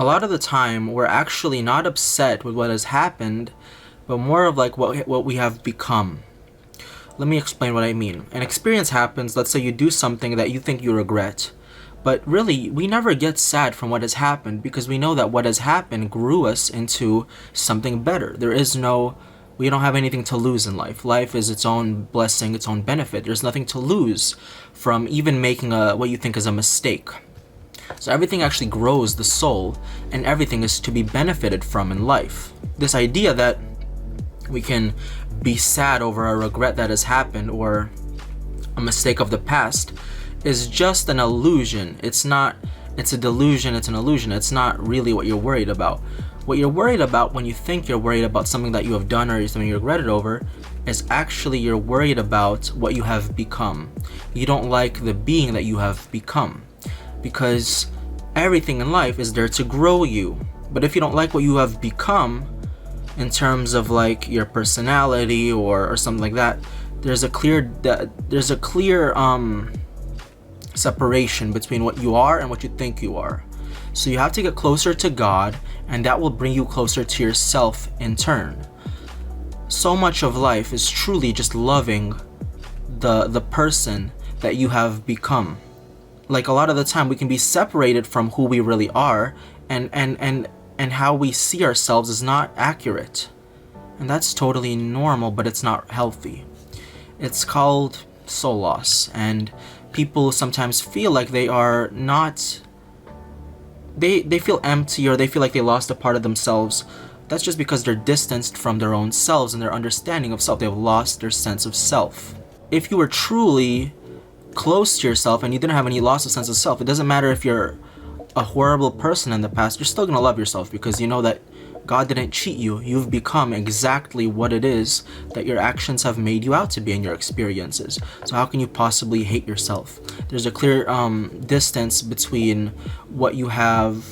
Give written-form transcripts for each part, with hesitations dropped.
A lot of the time, we're actually not upset with what has happened, but more of like what we have become. Let me explain what I mean. An experience happens, let's say you do something that you think you regret. But really, we never get sad from what has happened because we know that what has happened grew us into something better. We don't have anything to lose in life. Life is its own blessing, its own benefit. There's nothing to lose from even making what you think is a mistake. So everything actually grows the soul, and everything is to be benefited from in life. This idea that we can be sad over a regret that has happened or a mistake of the past is just an illusion. It's a delusion, it's an illusion. It's not really what you're worried about. What you're worried about when you think you're worried about something that you have done or something you regretted over is actually you're worried about what you have become. You don't like the being that you have become because everything in life is there to grow you. But if you don't like what you have become in terms of like your personality or something like that, there's a clear separation between what you are and what you think you are. So you have to get closer to God, and that will bring you closer to yourself in turn. So much of life is truly just loving the person that you have become. Like a lot of the time we can be separated from who we really are, and how we see ourselves is not accurate. And that's totally normal, but it's not healthy. It's called soul loss, and people sometimes feel like they are not, they feel empty, or they feel like they lost a part of themselves. That's just because they're distanced from their own selves and their understanding of self. They've lost their sense of self. If you were truly close to yourself and you didn't have any loss of sense of self, it doesn't matter if you're a horrible person in the past, you're still gonna love yourself because you know that God didn't cheat you. You've become exactly what it is that your actions have made you out to be in your experiences. So how can you possibly hate yourself? There's a clear distance between what you have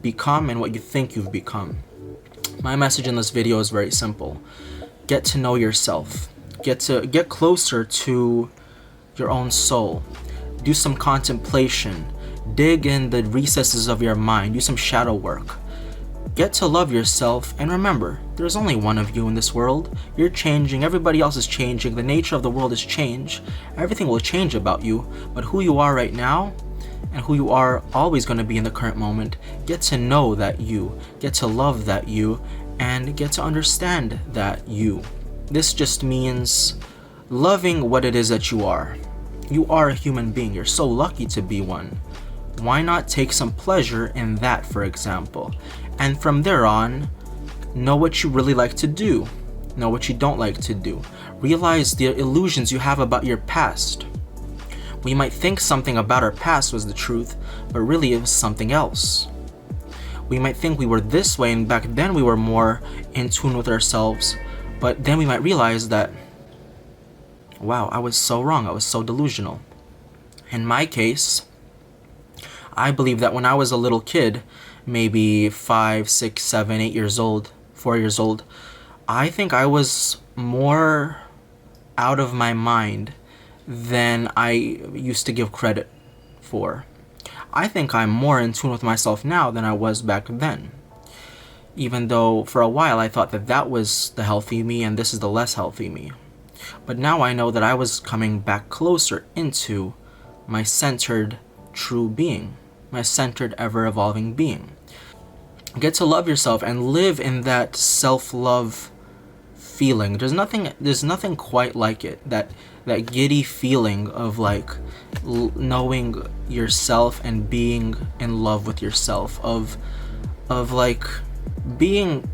become and what you think you've become. My message in this video is very simple. Get to know yourself. Get closer to your own soul. Do some contemplation. Dig in the recesses of your mind. Do some shadow work. Get to love yourself, and remember, there's only one of you in this world. You're changing, everybody else is changing, the nature of the world is change. Everything will change about you, but who you are right now, and who you are always going to be in the current moment, get to know that you, get to love that you, and get to understand that you. This just means loving what it is that you are. You are a human being, you're so lucky to be one. Why not take some pleasure in that, for example? And from there on, know what you really like to do. Know what you don't like to do. Realize the illusions you have about your past. We might think something about our past was the truth, but really it was something else. We might think we were this way and back then we were more in tune with ourselves, but then we might realize that, wow, I was so wrong, I was so delusional. In my case, I believe that when I was a little kid, maybe 5, 6, 7, 8 years old, 4 years old, I think I was more out of my mind than I used to give credit for. I think I'm more in tune with myself now than I was back then. Even though for a while I thought that that was the healthy me and this is the less healthy me. But now I know that I was coming back closer into my centered true being, my centered ever-evolving being. Get to love yourself and live in that self-love feeling. There's nothing quite like it. That giddy feeling of like knowing yourself and being in love with yourself, of like being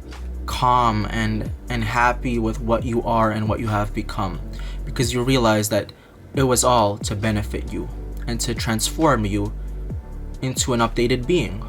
calm and happy with what you are and what you have become, because you realize that it was all to benefit you and to transform you into an updated being.